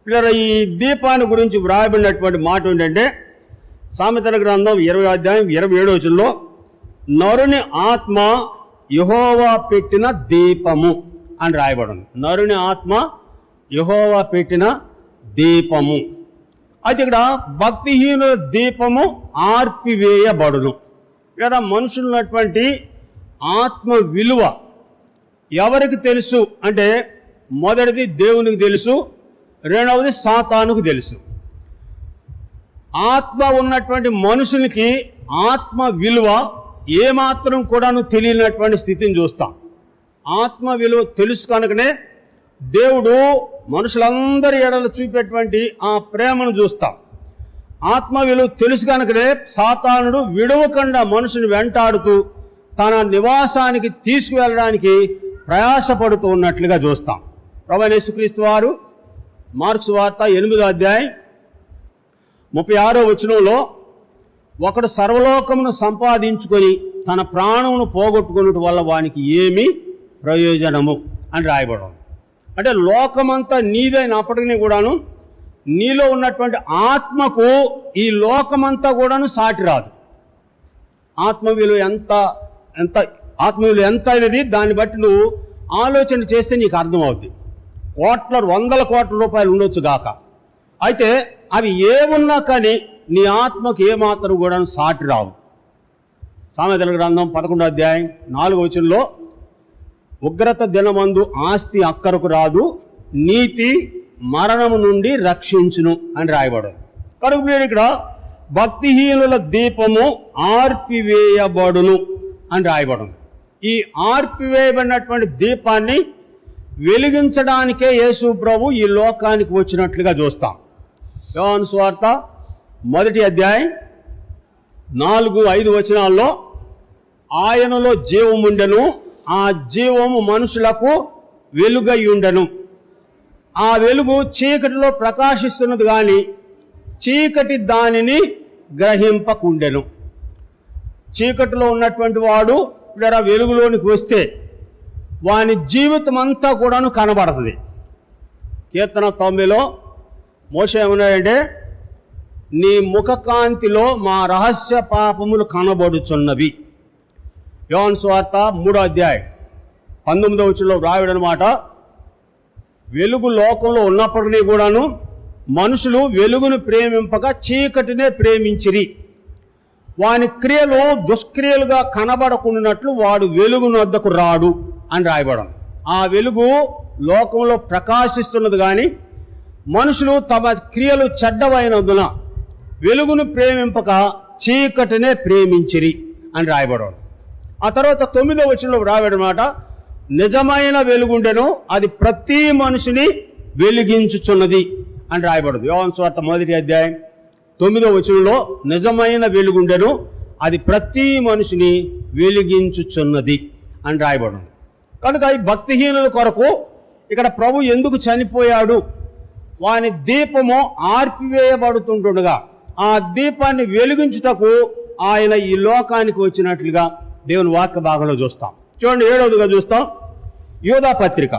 ఇక్కడ ఈ దీపాన్ని గురించి వ్రాయబడినటువంటి మాట ఏంటంటే సామెతల గ్రంథం 20వ అధ్యాయం 27వ వచనంలో నరుని ఆత్మ యెహోవా పెట్టిన దీపము అని రాయబడింది. నరుని ఆత్మ యెహోవా పెట్టిన దీపము. అయితే ఇక్కడ భక్తిహీనుల దీపము ఆర్పివేయబడును. ఇక్కడ మనుషులున్నటువంటి ఆత్మ విలువ ఎవరికి తెలుసు అంటే మొదటిది దేవునికి తెలుసు, రెండవది సాతానుకు తెలుసు. ఆత్మ ఉన్నటువంటి మనుషులకి ఆత్మ విలువ ఏమాత్రం కూడాను తెలియనటువంటి స్థితిని చూస్తాం. ఆత్మ విలువ తెలుసు కనుకనే దేవుడు మనుషులందరి ఎడల చూపేటువంటి ఆ ప్రేమను చూస్తాం. ఆత్మ విలువ తెలుసు కనుకనే సాతానుడు విడవకుండా మనుషుని వెంటాడుతూ తన నివాసానికి తీసుకువెళ్ళడానికి ప్రయాసపడుతూ ఉన్నట్లుగా చూస్తాం. ప్రభువైన యేసుక్రీస్తు వారు మార్కు సువార్త 8వ అధ్యాయం 36వ వచనంలో ఒకడు సర్వలోకమును సంపాదించుకొని తన ప్రాణమును పోగొట్టుకున్నట్టు వల్ల వానికి ఏమి ప్రయోజనము అని రాయబడం. అంటే లోకమంతా నీదైనప్పటికీ కూడాను నీలో ఉన్నటువంటి ఆత్మకు ఈ లోకమంతా కూడాను సాటి రాదు. ఆత్మ విలువ ఎంత అనేది దాన్ని బట్టి నువ్వు ఆలోచన చేస్తే నీకు అర్థమవుద్ది. వందల కోట్ల రూపాయలు ఉండొచ్చు గాక, అయితే అవి ఏమున్నా కానీ నీ ఆత్మకు ఏమాత్రం కూడా సాటి రావు. సామెతల గ్రంథం 11వ అధ్యాయం 4వ వచనంలో ఉగ్రత దినమందు ఆస్తి అక్కరకు రాదు, నీతి మరణము నుండి రక్షించును అని రాయబడదు. కనుక ఇక్కడ భక్తిహీనుల దీపము ఆర్పివేయబడును అని రాయబడదు. ఈ ఆర్పివేయబడినటువంటి దీపాన్ని వెలిగించడానికే యేసు ప్రభు ఈ లోకానికి వచ్చినట్లుగా చూస్తాం. యోహాను సువార్త 1వ అధ్యాయం 4-5 వచనాల్లో ఆయనలో జీవముండెను, ఆ జీవము మనుషులకు వెలుగై ఉండెను. ఆ వెలుగు చీకటిలో ప్రకాశిస్తున్నది కానీ చీకటి దానిని గ్రహింపకుండెను. చీకటిలో ఉన్నటువంటి వాడు ఇక్కడ వెలుగులోనికి వస్తే వాని జీవితం అంతా కూడాను కనబడుతుంది. కీర్తన 90లో మోషే ఏమన్నాడంటే నీ ముఖకాంతిలో మా రహస్య పాపములు కనబడుచున్నవి. యోహాను సువార్త 3వ అధ్యాయం 19వ వచనంలో రాయడనమాట, వెలుగు లోకంలో ఉన్నప్పటికీ కూడాను మనుషులు వెలుగును ప్రేమింపక చీకటినే ప్రేమించిరి. వాని క్రియలు దుష్క్రియలుగా కనబడకున్నట్లు వాడు వెలుగును వద్దకు రాడు అని రాయబడం. ఆ వెలుగు లోకంలో ప్రకాశిస్తున్నది కానీ మనుషులు తమ క్రియలు చెడ్డవైనందున వెలుగును ప్రేమింపక చీకటినే ప్రేమించిరి అని రాయబడం. ఆ తర్వాత 9వ వచనంలో రాయబడమాట, నిజమైన వెలుగుండెను, అది ప్రతి మనిషిని వెలిగించుచున్నది అని రాయబడదు. యోహాను సువార్త 1వ అధ్యాయం 9వ వచనంలో నిజమైన వెలుగుండెను, అది ప్రతి మనిషిని వెలిగించుచున్నది అని రాయబడదు. కనుక ఈ భక్తిహీనుల కొరకు ఇక్కడ ప్రభు ఎందుకు చనిపోయాడు, వాని దీపము ఆర్పివేయబడుతుండగా ఆ దీపాన్ని వెలిగించుటకు ఆయన ఈ లోకానికి వచ్చినట్లుగా దేవుని వాక్య భాగంలో చూస్తాం. చూడండి 7వదిగా చూస్తాం, యోధా పత్రిక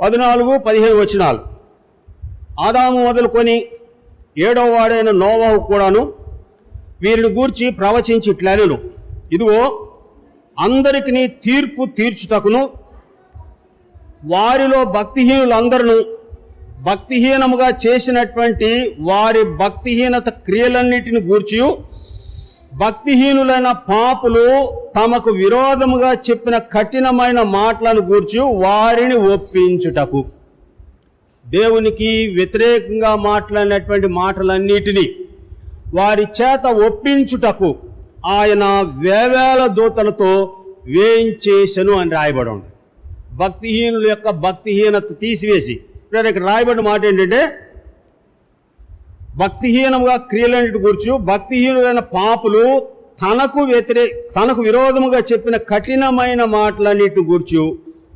14-15 వచనాలు. ఆదాము మొదలుకొని 7వ వాడైన నోవాహు కూడాను వీరిని గూర్చి ప్రవచించి ఇట్లనెను, ఇదిగో అందరికి తీర్పు తీర్చుటకును వారిలో భక్తిహీనులందరూ భక్తిహీనముగా చేసినటువంటి వారి భక్తిహీనత క్రియలన్నిటిని గూర్చి భక్తిహీనులైన పాపులు తమకు విరోధముగా చెప్పిన కఠినమైన మాటలను గూర్చి వారిని ఒప్పించుటకు, దేవునికి వ్యతిరేకంగా మాట్లాడినటువంటి మాటలన్నిటినీ వారి చేత ఒప్పించుటకు ఆయన వేవేల దూతలతో వేయించేసెను అని రాయబడి ఉంది. భక్తిహీనుల యొక్క భక్తిహీనత తీసివేసి, ఇక్కడ రాయబడిన మాట ఏంటంటే, భక్తిహీనముగా క్రియలన్నిటి గురించి భక్తిహీనులైన పాపులు తనకు విరోధముగా చెప్పిన కఠినమైన మాటలన్నిటి గురించి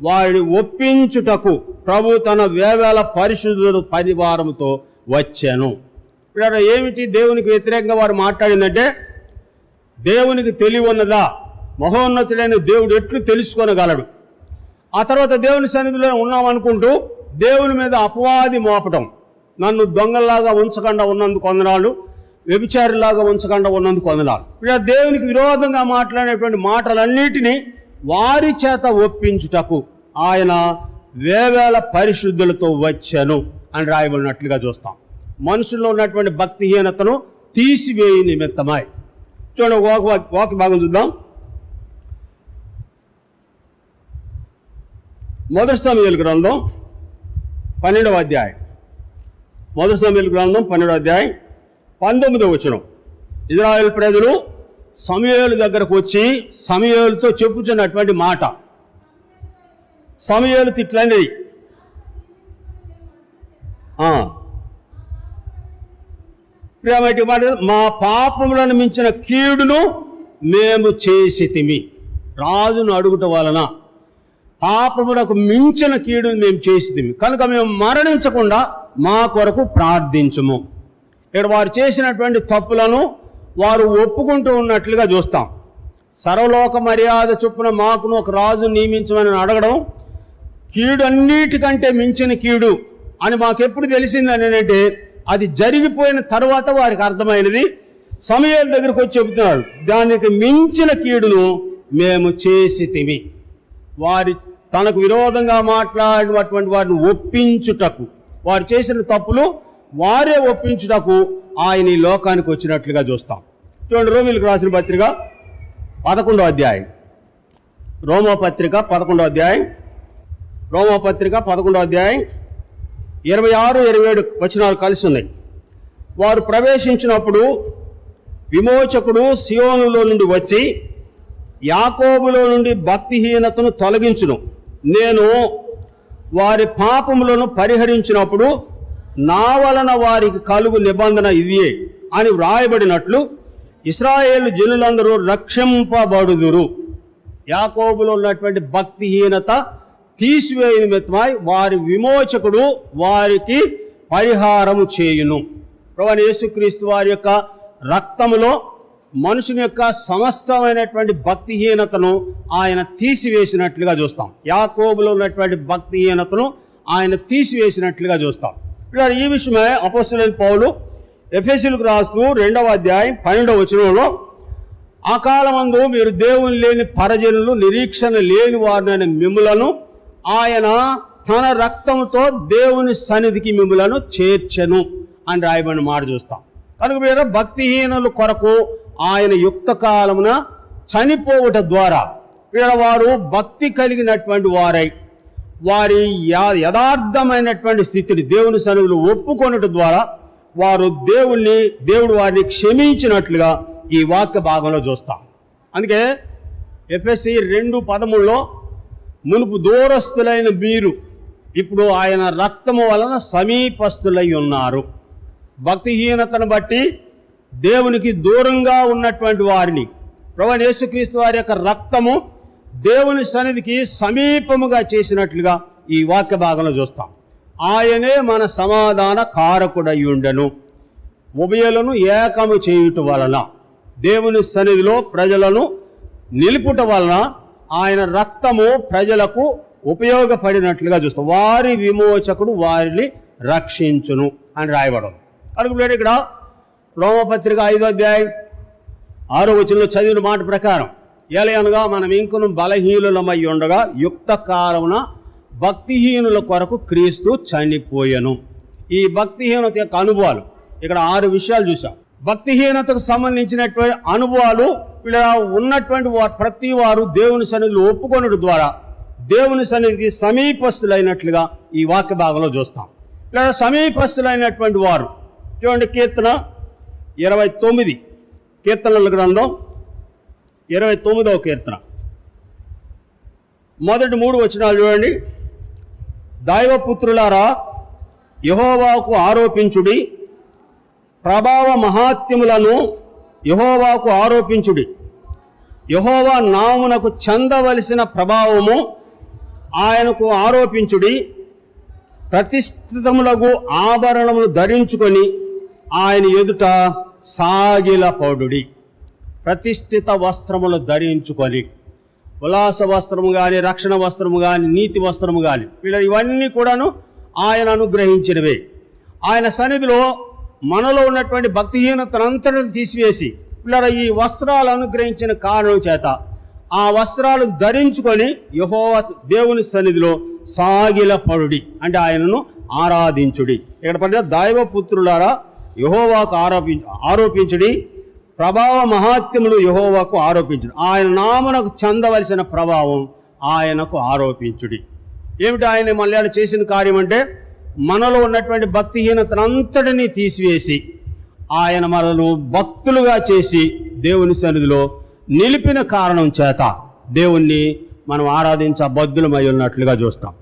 వారిని ఒప్పించుటకు ప్రభు తన వేవేల పరిశుద్ధుల పరివారముతో వచ్చాను. ఇక్కడ ఏమిటి దేవునికి వ్యతిరేకంగా వారు మాట్లాడిందంటే, దేవునికి తెలివి ఉన్నదా, మహోన్నతుడైన దేవుడు ఎట్లు తెలుసుకొనగలడు, ఆ తర్వాత దేవుని సన్నిధిలో ఉన్నామనుకుంటూ దేవుని మీద అపవాది మోపటం, నన్ను దొంగల్లాగా ఉంచకుండా ఉన్నందుకు వందనాలు, వ్యభిచారిలాగా ఉంచకుండా ఉన్నందుకు వందనాలు. ఇలా దేవునికి విరోధంగా మాట్లాడేటువంటి మాటలన్నిటినీ వారి చేత ఒప్పించుటకు ఆయన వేవేల పరిశుద్ధులతో వచ్చాను అని రాయబడినట్లుగా చూస్తాం. మనుషుల్లో ఉన్నటువంటి భక్తిహీనతను తీసివేయి నిమిత్తమై. చూడండి, వాక్య భాగం చూద్దాం. మొదటి సమూయేలు గ్రంథం 12వ అధ్యాయం. మొదటి సమూయేలు గ్రంథం 12వ అధ్యాయం 19వ వచనం. ఇశ్రాయేలు ప్రజలు సమూయేలు దగ్గరకు వచ్చి సమూయేలుతో చెప్పుచున్నటువంటి మాట, సమూయేలు తిట్లనేది, మా పాపములను మించిన కీడును మేము చేసితిమి. రాజును అడుగుట వలన పాపములకు మించిన కీడును మేము చేసితిమి, కనుక మేము మరణించకుండా మా కొరకు ప్రార్థించుము. ఇక్కడ వారు చేసినటువంటి తప్పులను వారు ఒప్పుకుంటూ ఉన్నట్లుగా చూస్తాం. సర్వలోక మర్యాద చొప్పున మాకును ఒక రాజు నియమించమని అడగడం కీడు అన్నిటికంటే మించిన కీడు అని మాకెప్పుడు తెలిసిందని అంటే, అది జరిగిపోయిన తర్వాత వారికి అర్థమైనది. సమూయేలు దగ్గరకు వచ్చి చెబుతున్నారు, దానికి మించిన కీడును మేము చేసితిమి. వారి తనకు విరోధంగా మాట్లాడినటువంటి వారిని ఒప్పించుటకు, వారు చేసిన తప్పులు వారే ఒప్పించుటకు ఆయన ఈ లోకానికి వచ్చినట్లుగా చూస్తాం. చూడండి, రోమీయులకు రాసిన పత్రిక 11వ అధ్యాయం. రోమపత్రిక 11వ అధ్యాయం. రోమపత్రిక 11వ అధ్యాయం 26, 27 వచనాలు కలిసి ఉన్నాయి. వారు ప్రవేశించినప్పుడు విమోచకుడు సియోనులో నుండి వచ్చి యాకోబులో నుండి భక్తిహీనతను తొలగించును, నేను వారి పాపములను పరిహరించినప్పుడు నా వలన వారికి కలుగు నిబంధన ఇదియే అని వ్రాయబడినట్లు ఇశ్రాయేలు జనులందరూ రక్షింపబడుదురు. యాకోబులో ఉన్నటువంటి భక్తిహీనత తీసివేయ నిమిత్తమై వారి విమోచకుడు వారికి పరిహారము చేయును. ప్రభువైన యేసుక్రీస్తు వారి యొక్క రక్తములో మనుషుని యొక్క సమస్తమైనటువంటి భక్తిహీనతను ఆయన తీసివేసినట్లుగా చూస్తాం. యాకోబులో ఉన్నటువంటి భక్తిహీనతను ఆయన తీసివేసినట్లుగా చూస్తాం. ఈ విషయమే అపోస్తలుడైన పౌలు ఎఫెసీయులకు రాస్తూ 2వ అధ్యాయం 12వ వచనంలో, ఆ కాలమందు మీరు దేవుని లేని పరజనులు, నిరీక్షణ లేని వారిని మిమ్ములను ఆయన తన రక్తంతో దేవుని సన్నిధికి మిమ్ములను చేర్చెను అని రాయబడిన మాట చూస్తాం. కనుక మీరు భక్తిహీనుల కొరకు ఆయన యుక్త కాలమున చనిపోవుట ద్వారా వారు భక్తి కలిగినటువంటి వారై వారి యథార్థమైనటువంటి స్థితిని దేవుని సన్నిధిలో ఒప్పుకొనుట ద్వారా వారు దేవుడు వారిని క్షమించినట్లుగా ఈ వాక్య భాగంలో చూస్తాం. అందుకే ఎఫెసీ 2:13లో, మునుపు దూరస్తులైన మీరు ఇప్పుడు ఆయన రక్తము వలన సమీపస్తులై ఉన్నారు. భక్తిహీనతను బట్టి దేవునికి దూరంగా ఉన్నటువంటి వారిని ప్రభువైన యేసుక్రీస్తు వారి యొక్క రక్తము దేవుని సన్నిధికి సమీపముగా చేసినట్లుగా ఈ వాక్య భాగంలో చూస్తాం. ఆయనే మన సమాధాన కారకుడై ఉండెను, ఉభయులను ఏకము చేయుట వలన, దేవుని సన్నిధిలో ప్రజలను నిలుపుట వలన ఆయన రక్తము ప్రజలకు ఉపయోగపడినట్లుగా చూస్తాం. వారి విమోచకుడు వారిని రక్షించును అని రాయబడదు. అడుగులేడు ఇక్కడ రోమపత్రిక 5వ అధ్యాయం 6వ వచనంలో చదివిన మాట ప్రకారం, ఏలయనగా మనం ఇంకను బలహీనులమై ఉండగా యుక్త కాలమున భక్తిహీనుల కొరకు క్రీస్తు చనిపోయెను. ఈ భక్తిహీనత యొక్క అనుభవాలు ఇక్కడ 6 విషయాలు చూసాం. భక్తిహీనతకు సంబంధించినటువంటి అనుభవాలు ఇక్కడ ఉన్నటువంటి ప్రతి వారు దేవుని సన్నిధిలో ఒప్పుకొనడం ద్వారా దేవుని సన్నిధికి సమీపస్తులైనట్లుగా ఈ వాక్య భాగంలో చూస్తాం. ఇక్కడ సమీపస్తులైనటువంటి వారు చూడండి, కీర్తన 29, కీర్తనల గ్రంథం 29వ కీర్తన మొదటి 3 వచనాలు చూడండి. దైవపుత్రులారా, యెహోవాకు ఆరోపించుడి, ప్రభావ మహాత్యములను యెహోవాకు ఆరోపించుడి. యెహోవా నామునకు చెందవలసిన ప్రభావము ఆయనకు ఆరోపించుడి. ప్రతిష్ఠితములకు ఆభరణములు ధరించుకొని ఆయన ఎదుట సాగిలపడుడి. ప్రతిష్ఠిత వస్త్రములు ధరించుకొని, ఉల్లాస వస్త్రము కానీ, రక్షణ వస్త్రము కానీ, నీతి వస్త్రము కానీ, ఇవన్నీ కూడాను ఆయన అనుగ్రహించినవే. ఆయన సన్నిధిలో మనలో ఉన్నటువంటి భక్తిహీనతనంతటిని తీసివేసి ఈ వస్త్రాలు అనుగ్రహించిన కారణం చేత ఆ వస్త్రాలు ధరించుకొని యెహోవా దేవుని సన్నిధిలో సాగిలపడుడి, అంటే ఆయనను ఆరాధించుడి. ఇక్కడ పడిన దైవపుత్రులారా, యెహోవాకు ఆరోపించుడి, ప్రభావ మహాత్యములు యెహోవాకు ఆరోపించుడి. ఆయన నామునకు చెందవలసిన ప్రభావం ఆయనకు ఆరోపించుడి. ఏమిటి ఆయన మళ్ళీ చేసిన కార్యం అంటే, మనలో ఉన్నటువంటి భక్తిహీనతనంతటినీ తీసివేసి ఆయన మనను భక్తులుగా చేసి దేవుని సన్నిధిలో నిలిపిన కారణం చేత దేవుణ్ణి మనం ఆరాధించ బద్దులమై ఉన్నట్లుగా చూస్తాం.